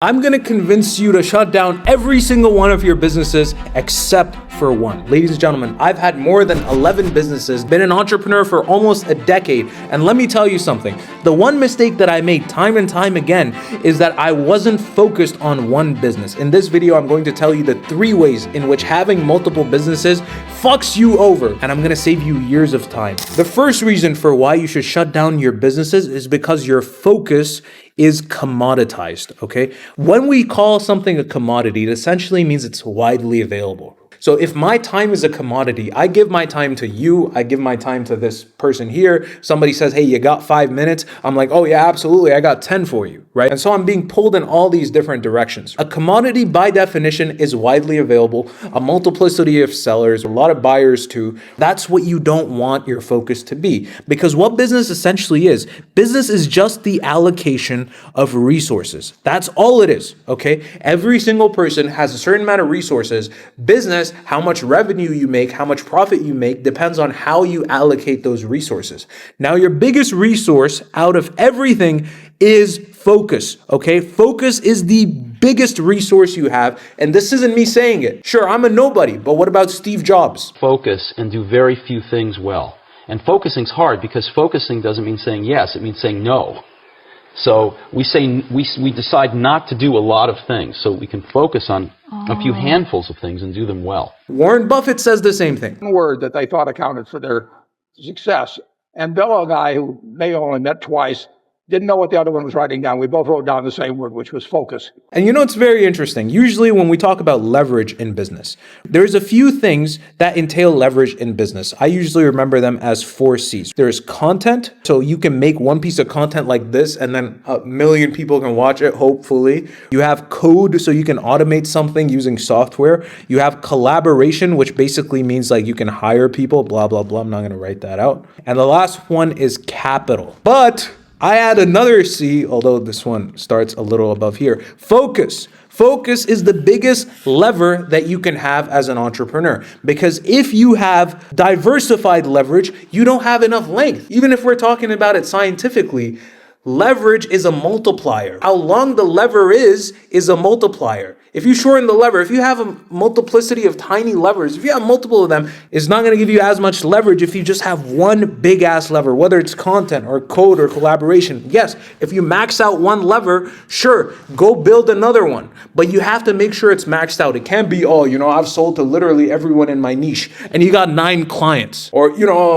I'm gonna convince you to shut down every single one of your businesses except for one. Ladies and gentlemen, I've had more than 11 businesses, been an entrepreneur for almost a decade, and let me tell you something. The one mistake that I made time and time again is that I wasn't focused on one business. In this video, I'm going to tell you the 3 ways in which having multiple businesses fucks you over, and I'm gonna save you years of time. The first reason for why you should shut down your businesses is because your focus is commoditized, okay? When we call something a commodity, it essentially means it's widely available. So if my time is a commodity, I give my time to you, I give my time to this person here. Somebody says, hey, you got 5 minutes? I'm like, oh yeah, absolutely, I got 10 for you, right? And so I'm being pulled in all these different directions. A commodity by definition is widely available, a multiplicity of sellers, a lot of buyers too. That's what you don't want your focus to be. Because what business essentially is, business is just the allocation of resources. That's all it is, okay? Every single person has a certain amount of resources. Business, how much revenue you make, how much profit you make, depends on how you allocate those resources. Now, your biggest resource out of everything is focus, okay? Focus is the biggest resource you have, and this isn't me saying it. Sure, I'm a nobody, but what about Steve Jobs? Focus and do very few things well. And focusing's hard because focusing doesn't mean saying yes, it means saying no. So we decide not to do a lot of things so we can focus on a few handfuls of things and do them well. Warren Buffett says the same thing. Word that they thought accounted for their success. And Bill and I, who may have only met twice, didn't know what the other one was writing down. We both wrote down the same word, which was focus. And you know, it's very interesting. Usually when we talk about leverage in business, there's a few things that entail leverage in business. I usually remember them as 4 C's. There's content. So you can make one piece of content like this and then a million people can watch it, hopefully. You have code, so you can automate something using software. You have collaboration, which basically means like you can hire people, blah, blah, blah. I'm not going to write that out. And the last one is capital. But I add another C, although this one starts a little above here. Focus. Focus is the biggest lever that you can have as an entrepreneur, because if you have diversified leverage, you don't have enough length. Even if we're talking about it scientifically, leverage is a multiplier. How long the lever is a multiplier. If you shorten the lever, if you have a multiplicity of tiny levers, if you have multiple of them, it's not going to give you as much leverage if you just have one big ass lever, whether it's content or code or collaboration. Yes, if you max out one lever, sure, go build another one, but you have to make sure it's maxed out. It can't be, oh, I've sold to literally everyone in my niche and you got 9 clients, or,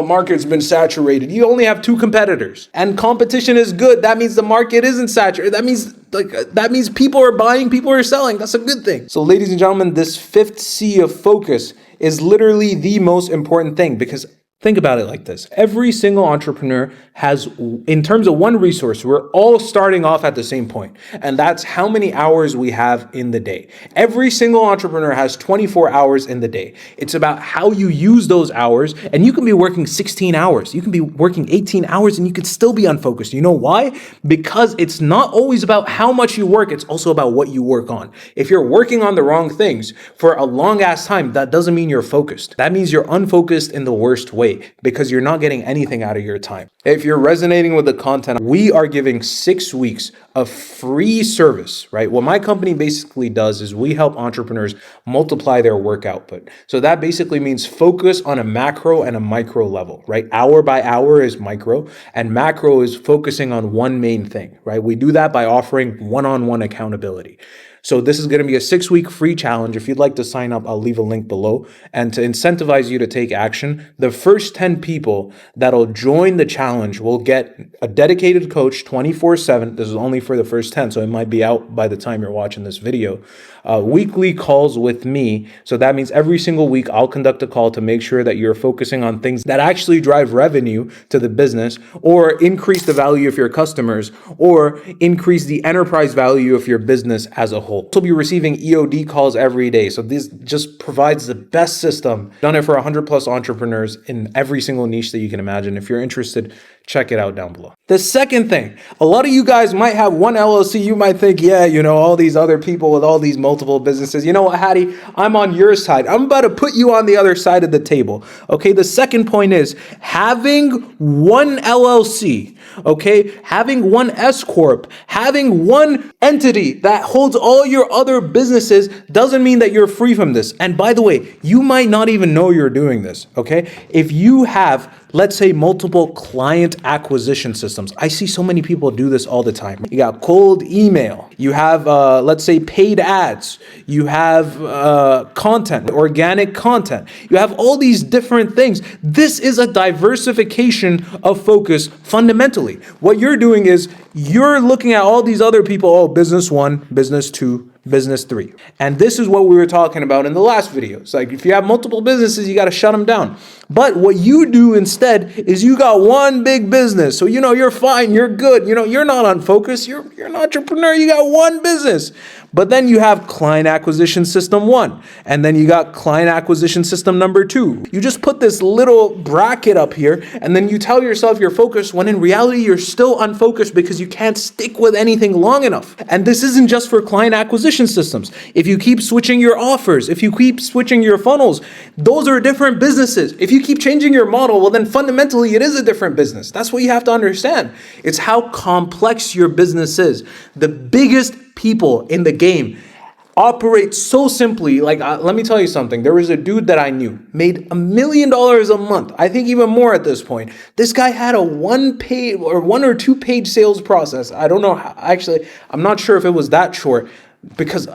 market's been saturated. You only have 2 competitors and competition is good. That means the market isn't saturated. That means people are buying, people are selling. That's a good thing. So ladies and gentlemen, this 5th C of focus is literally the most important thing, because think about it like this. Every single entrepreneur has, in terms of one resource, we're all starting off at the same point, and that's how many hours we have in the day. Every single entrepreneur has 24 hours in the day. It's about how you use those hours, and you can be working 16 hours. You can be working 18 hours, and you can still be unfocused. You know why? Because it's not always about how much you work. It's also about what you work on. If you're working on the wrong things for a long ass time, that doesn't mean you're focused. That means you're unfocused in the worst way, because you're not getting anything out of your time. If you're resonating with the content, we are giving 6 weeks of free service, right? What my company basically does is we help entrepreneurs multiply their work output. So that basically means focus on a macro and a micro level, right? Hour by hour is micro, and macro is focusing on one main thing, right? We do that by offering one-on-one accountability. So this is going to be a 6-week free challenge. If you'd like to sign up, I'll leave a link below. And to incentivize you to take action, the first 10 people that'll join the challenge will get a dedicated coach 24/7. This is only for the first 10, so it might be out by the time you're watching this video. Weekly calls with me. So that means every single week I'll conduct a call to make sure that you're focusing on things that actually drive revenue to the business, or increase the value of your customers, or increase the enterprise value of your business as a whole. You'll be receiving EOD calls every day. So this just provides the best system. Done it for 100+ entrepreneurs in every single niche that you can imagine. If you're interested, Check it out down below. The second thing, a lot of you guys might have one LLC. You might think, yeah, you know, all these other people with all these multiple businesses. You know what, Hattie? I'm on your side. I'm about to put you on the other side of the table. Okay, the second point is having one LLC, okay, having one S Corp, having one entity that holds all your other businesses doesn't mean that you're free from this. And by the way, you might not even know you're doing this, okay? If you have, let's say, multiple client acquisition systems. I see so many people do this all the time. You got cold email. You have, let's say, paid ads. You have content, organic content. You have all these different things. This is a diversification of focus fundamentally. What you're doing is you're looking at all these other people, oh, business one, business two, business three. And this is what we were talking about in the last video. It's like if you have multiple businesses, you got to shut them down. But what you do instead is you got one big business. So, you know, you're fine, you're good. You know, you're not on focus. You're an entrepreneur. You got one business. But then you have client acquisition system 1, and then you got client acquisition system number 2. You just put this little bracket up here, and then you tell yourself you're focused when in reality you're still unfocused because you can't stick with anything long enough. And this isn't just for client acquisition systems. If you keep switching your offers, if you keep switching your funnels, those are different businesses. If you keep changing your model, well then fundamentally it is a different business. That's what you have to understand. It's how complex your business is. The biggest people in the game operate so simply. Like, let me tell you something. There was a dude that I knew, made $1 million a month. I think even more at this point. This guy had a 1 or 2 page sales process. I don't know. Actually, I'm not sure if it was that short because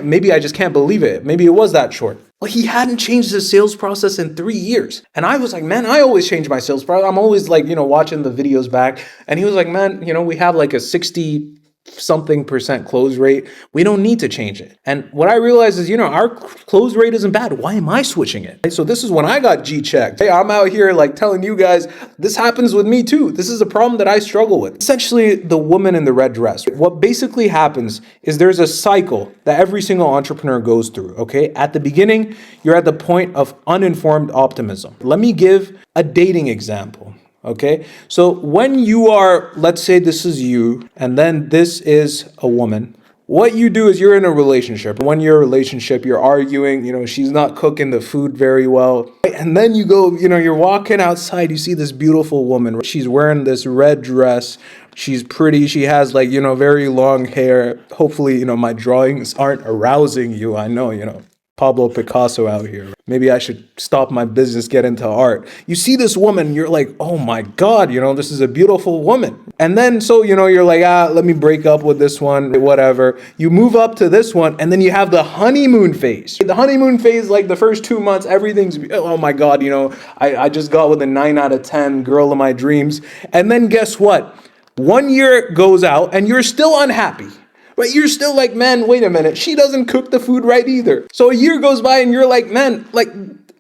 maybe I just can't believe it. Maybe it was that short. Well, he hadn't changed his sales process in 3 years. And I was like, man, I always change my sales process. I'm always like, watching the videos back. And he was like, man, we have like a 60-something% close rate. We don't need to change it. And what I realized is, our close rate isn't bad. Why am I switching it? So this is when I got G-checked. Hey, I'm out here like telling you guys, this happens with me too. This is a problem that I struggle with. Essentially, the woman in the red dress. What basically happens is there's a cycle that every single entrepreneur goes through, okay? At the beginning, you're at the point of uninformed optimism. Let me give a dating example. Okay, so when you are, let's say this is you, and then this is a woman, what you do is you're in a relationship. When you're in a relationship, you're arguing, she's not cooking the food very well. And then you go, you're walking outside, you see this beautiful woman. She's wearing this red dress. She's pretty. She has very long hair. Hopefully, my drawings aren't arousing you. I know, Pablo Picasso out here. Maybe I should stop my business, get into art. You see this woman, you're like, oh my God, this is a beautiful woman. And then, so, you're like, let me break up with this one, whatever. You move up to this one, and then you have the honeymoon phase. The honeymoon phase, like the first 2 months, everything's, oh my God, I just got with a 9 out of 10 girl of my dreams. And then guess what? 1 year goes out, and you're still unhappy. But you're still like, man, wait a minute. She doesn't cook the food right either. So a year goes by and you're like, man,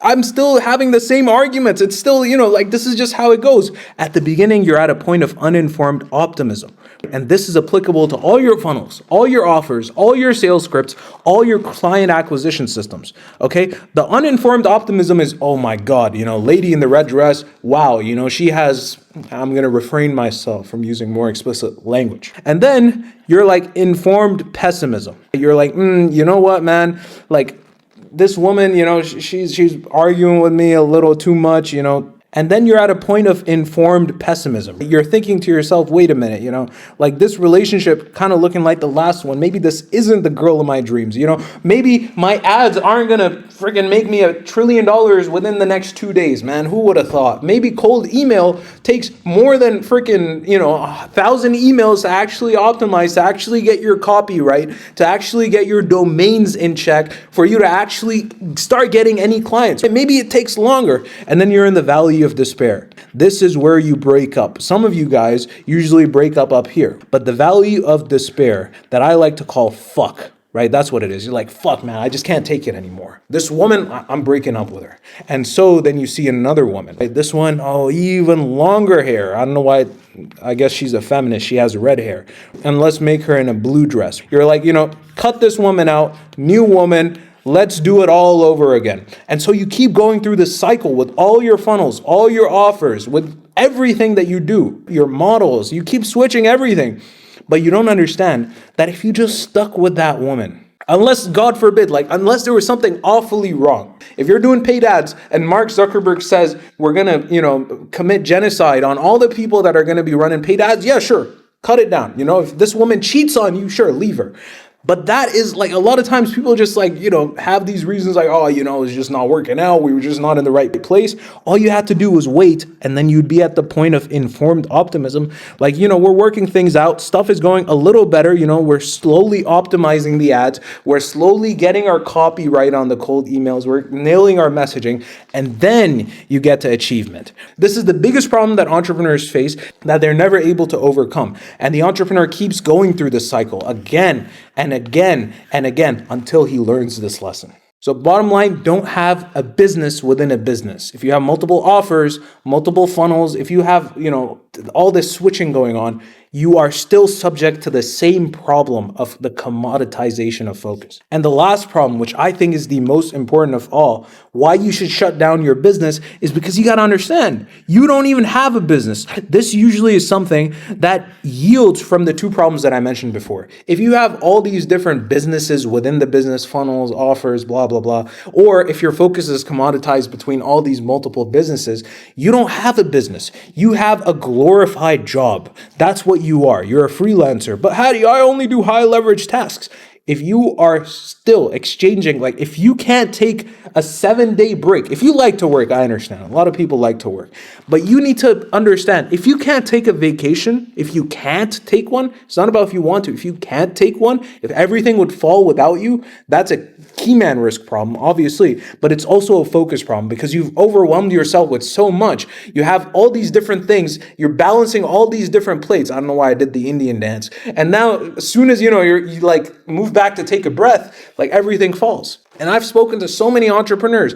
I'm still having the same arguments. It's still, this is just how it goes. At the beginning, you're at a point of uninformed optimism. And this is applicable to all your funnels, all your offers, all your sales scripts, all your client acquisition systems. Okay. The uninformed optimism is, oh my God, lady in the red dress. Wow. She has, I'm going to refrain myself from using more explicit language. And then you're like informed pessimism. You're like, you know what, man? Like this woman, she's arguing with me a little too much, And then you're at a point of informed pessimism. You're thinking to yourself, wait a minute, like this relationship kind of looking like the last one. Maybe this isn't the girl of my dreams. Maybe my ads aren't going to freaking make me $1 trillion within the next 2 days, man. Who would have thought? Maybe cold email takes more than freaking, 1,000 emails to actually optimize, to actually get your copy right, to actually get your domains in check for you to actually start getting any clients. Maybe it takes longer. And then you're in the valley of despair. This is where you break up. Some of you guys usually break up here, but the valley of despair that I like to call fuck, right? That's what it is. You're like, fuck, man, I just can't take it anymore. This woman, I'm breaking up with her. And so then you see another woman, right? This one, oh, even longer hair. I don't know why. I guess she's a feminist. She has red hair. And let's make her in a blue dress. You're like, cut this woman out, new woman. Let's do it all over again. And so you keep going through this cycle with all your funnels, all your offers, with everything that you do, your models, you keep switching everything. But you don't understand that if you just stuck with that woman, unless, God forbid, like unless there was something awfully wrong. If you're doing paid ads and Mark Zuckerberg says we're going to, commit genocide on all the people that are going to be running paid ads, yeah, sure. Cut it down. If this woman cheats on you, sure, leave her. But that is like a lot of times people just like, have these reasons like, oh, it's just not working out. We were just not in the right place. All you had to do was wait, and then you'd be at the point of informed optimism. Like, we're working things out. Stuff is going a little better. We're slowly optimizing the ads. We're slowly getting our copy right on the cold emails. We're nailing our messaging. And then you get to achievement. This is the biggest problem that entrepreneurs face that they're never able to overcome. And the entrepreneur keeps going through this cycle again and again and again until he learns this lesson. So bottom line, don't have a business within a business. If you have multiple offers, multiple funnels, if you have, all this switching going on, you are still subject to the same problem of the commoditization of focus. And the last problem, which I think is the most important of all, why you should shut down your business is because you got to understand, you don't even have a business. This usually is something that yields from the two problems that I mentioned before. If you have all these different businesses within the business funnels, offers, blah, blah, blah, or if your focus is commoditized between all these multiple businesses, you don't have a business. You have a glorified job. That's what you are. You're a freelancer. But Hadi, I only do high leverage tasks. If you are still exchanging, like if you can't take a 7-day break, if you like to work, I understand. A lot of people like to work. But you need to understand, if you can't take a vacation, if you can't take one, it's not about if you want to. If you can't take one, if everything would fall without you, that's a key man risk problem, obviously. But it's also a focus problem because you've overwhelmed yourself with so much. You have all these different things. You're balancing all these different plates. I don't know why I did the Indian dance. And now, as soon as you like move back to take a breath, like everything falls. And I've spoken to so many entrepreneurs.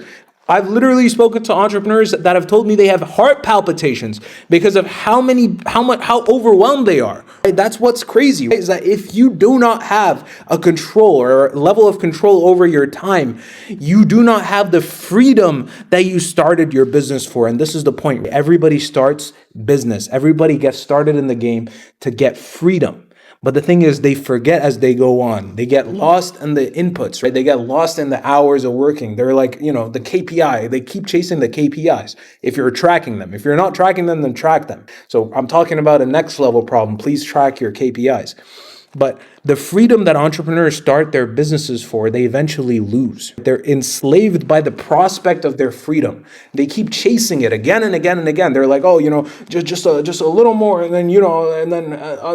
I've literally spoken to entrepreneurs that have told me they have heart palpitations because of how overwhelmed they are. Right? That's what's crazy, right? Is that if you do not have a control or a level of control over your time, you do not have the freedom that you started your business for. And this is the point. Everybody starts business. Everybody gets started in the game to get freedom. But the thing is, they forget as they go on. They get lost in the inputs, right? They get lost in the hours of working. They're like, the KPI. They keep chasing the KPIs if you're tracking them. If you're not tracking them, then track them. So I'm talking about a next level problem. Please track your KPIs. But the freedom that entrepreneurs start their businesses for, they eventually lose. They're enslaved by the prospect of their freedom. They keep chasing it again and again and again. They're like, just a little more, and then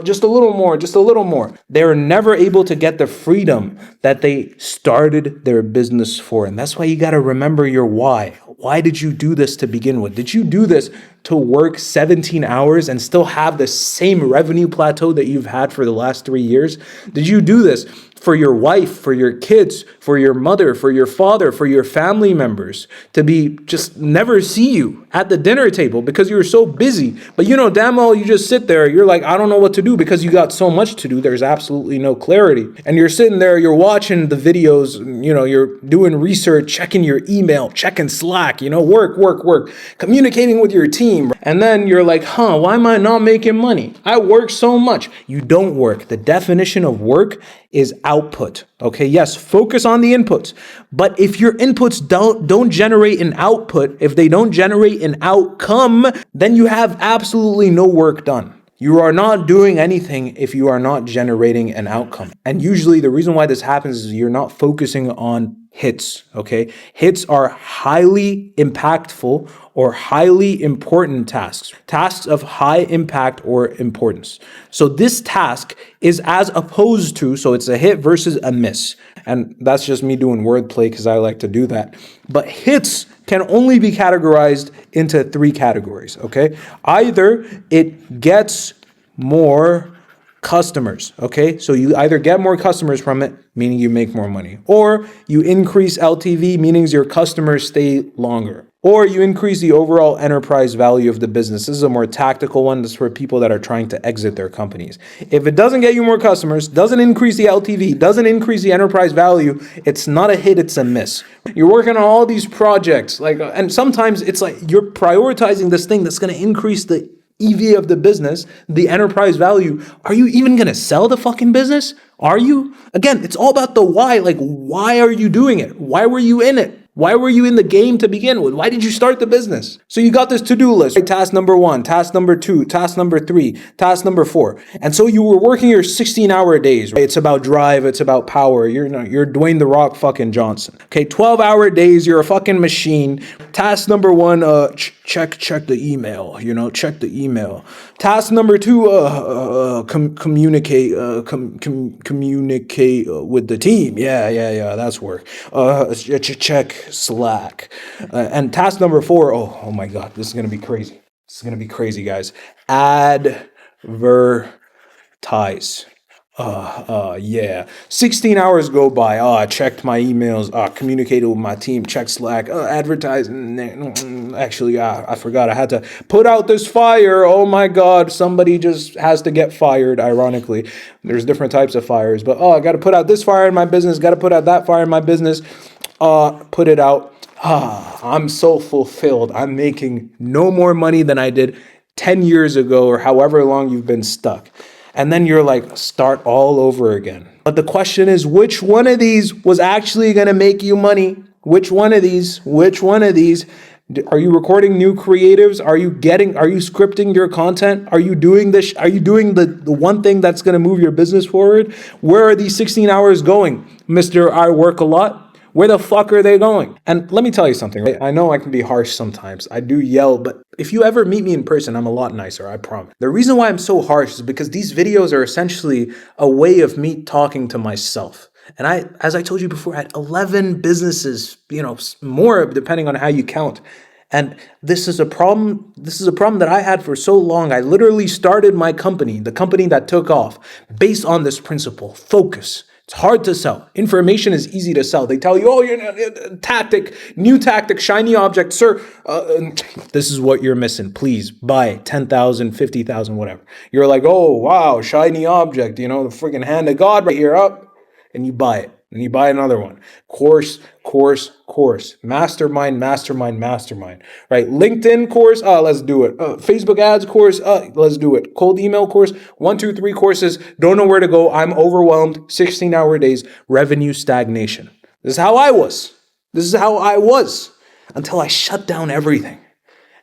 just a little more, just a little more. They're never able to get the freedom that they started their business for. And that's why you got to remember your why. Why did you do this to begin with? Did you do this to work 17 hours and still have the same revenue plateau that you've had for the last 3 years? Did you do this for your wife, for your kids, for your mother, for your father, for your family members, to be just never see you at the dinner table because you're so busy? But damn well, you just sit there. You're like, I don't know what to do because you got so much to do. There's absolutely no clarity. And you're sitting there, you're watching the videos, you're doing research, checking your email, checking Slack, work, communicating with your team. And then you're like, why am I not making money? I work so much. You don't work. The definition of work is output. Okay, yes, focus on the inputs. But if your inputs don't generate an output, if they don't generate an outcome, then you have absolutely no work done. You are not doing anything if you are not generating an outcome. And usually the reason why this happens is you're not focusing on hits, okay? Hits are highly impactful or highly important tasks of high impact or importance. So this task is as opposed to, so it's a hit versus a miss. And that's just me doing wordplay because I like to do that. But hits can only be categorized into 3 categories, okay? Either it gets more customers, okay? So you either get more customers from it, meaning you make more money, or you increase LTV, meaning your customers stay longer, or you increase the overall enterprise value of the business. This is a more tactical one. This is for people that are trying to exit their companies. If it doesn't get you more customers, doesn't increase the LTV, doesn't increase the enterprise value, it's not a hit, it's a miss. You're working on all these projects, and sometimes it's like you're prioritizing this thing that's going to increase the EV of the business, the enterprise value. Are you even going to sell the fucking business? Are you? Again, it's all about the why. Like, why are you doing it? Why were you in it? Why were you in the game to begin with? Why did you start the business? So you got this to-do list, right? Task number 1, task number 2, task number 3, task number 4. And so you were working your 16-hour days, right? It's about drive, it's about power. You're Dwayne The Rock fucking Johnson. Okay, 12-hour days, you're a fucking machine. Task number 1, check the email, check the email. Task number 2, communicate with the team. Yeah, that's work. Check Slack. And task number 4, oh my God, this is going to be crazy. This is going to be crazy, guys. Advertise. Yeah. 16 hours go by. I checked my emails. Communicated with my team. Checked Slack. Advertise. Actually, I forgot. I had to put out this fire. Oh my God. Somebody just has to get fired, ironically. There's different types of fires. But, I got to put out this fire in my business. Got to put out that fire in my business. Put it out. I'm so fulfilled. I'm making no more money than I did 10 years ago or however long you've been stuck. And then you're like, start all over again. But the question is, which one of these was actually going to make you money? Which one of these? Are you recording new creatives? Are you scripting your content? Are you doing this? Are you doing the one thing that's going to move your business forward? Where are these 16 hours going? Mr. I work a lot. Where the fuck are they going? And let me tell you something, right? I know I can be harsh sometimes. I do yell, but if you ever meet me in person, I'm a lot nicer, I promise. The reason why I'm so harsh is because these videos are essentially a way of me talking to myself. And as I told you before, I had 11 businesses, more depending on how you count. And this is a problem. This is a problem that I had for so long. I literally started my company, the company that took off, based on this principle: focus. It's hard to sell. Information is easy to sell. They tell you, new tactic, shiny object, sir. This is what you're missing. Please buy 10,000, 50,000, whatever. You're like, oh, wow, shiny object, the freaking hand of God right here, up. And you buy it. And you buy another one. Course. Mastermind. Right? LinkedIn course. Let's do it. Facebook ads course. Let's do it. Cold email course. 1, 2, 3 courses. Don't know where to go. I'm overwhelmed. 16-hour days. Revenue stagnation. This is how I was. Until I shut down everything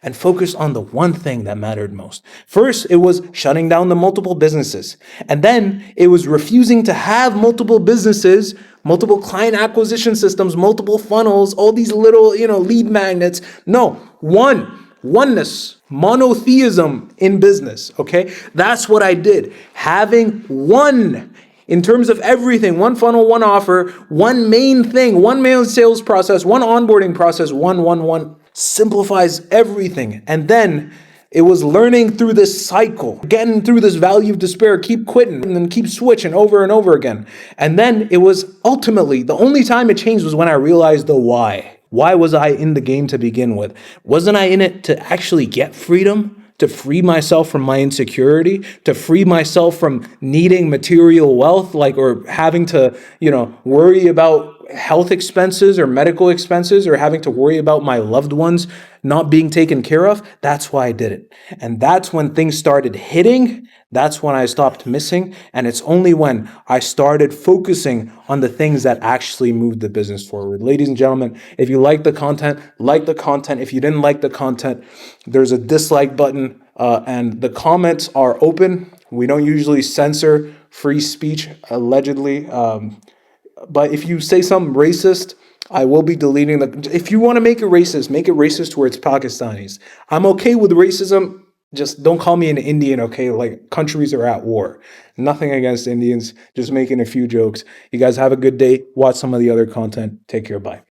and focus on the one thing that mattered most. First, it was shutting down the multiple businesses. And then it was refusing to have multiple businesses, multiple client acquisition systems, multiple funnels, all these little, lead magnets. No, oneness, monotheism in business, okay? That's what I did. Having one in terms of everything, one funnel, one offer, one main thing, one main sales process, one onboarding process, one. Simplifies everything. And then it was learning through this cycle, getting through this valley of despair, keep quitting and then keep switching over and over again. And then it was ultimately, the only time it changed was when I realized the why. Why was I in the game to begin with? Wasn't I in it to actually get freedom? To free myself from my insecurity, to free myself from needing material wealth, or having to, worry about health expenses or medical expenses, or having to worry about my loved ones not being taken care of. That's why I did it. And that's when things started hitting. That's when I stopped missing. And it's only when I started focusing on the things that actually moved the business forward. Ladies and gentlemen, if you like the content, like the content. If you didn't like the content, there's a dislike button, and the comments are open. We don't usually censor free speech, allegedly. But if you say something racist, I will be deleting if you want to make it racist towards Pakistanis. I'm okay with racism. Just don't call me an Indian, okay? Countries are at war. Nothing against Indians, just making a few jokes. You guys have a good day. Watch some of the other content. Take care. Bye.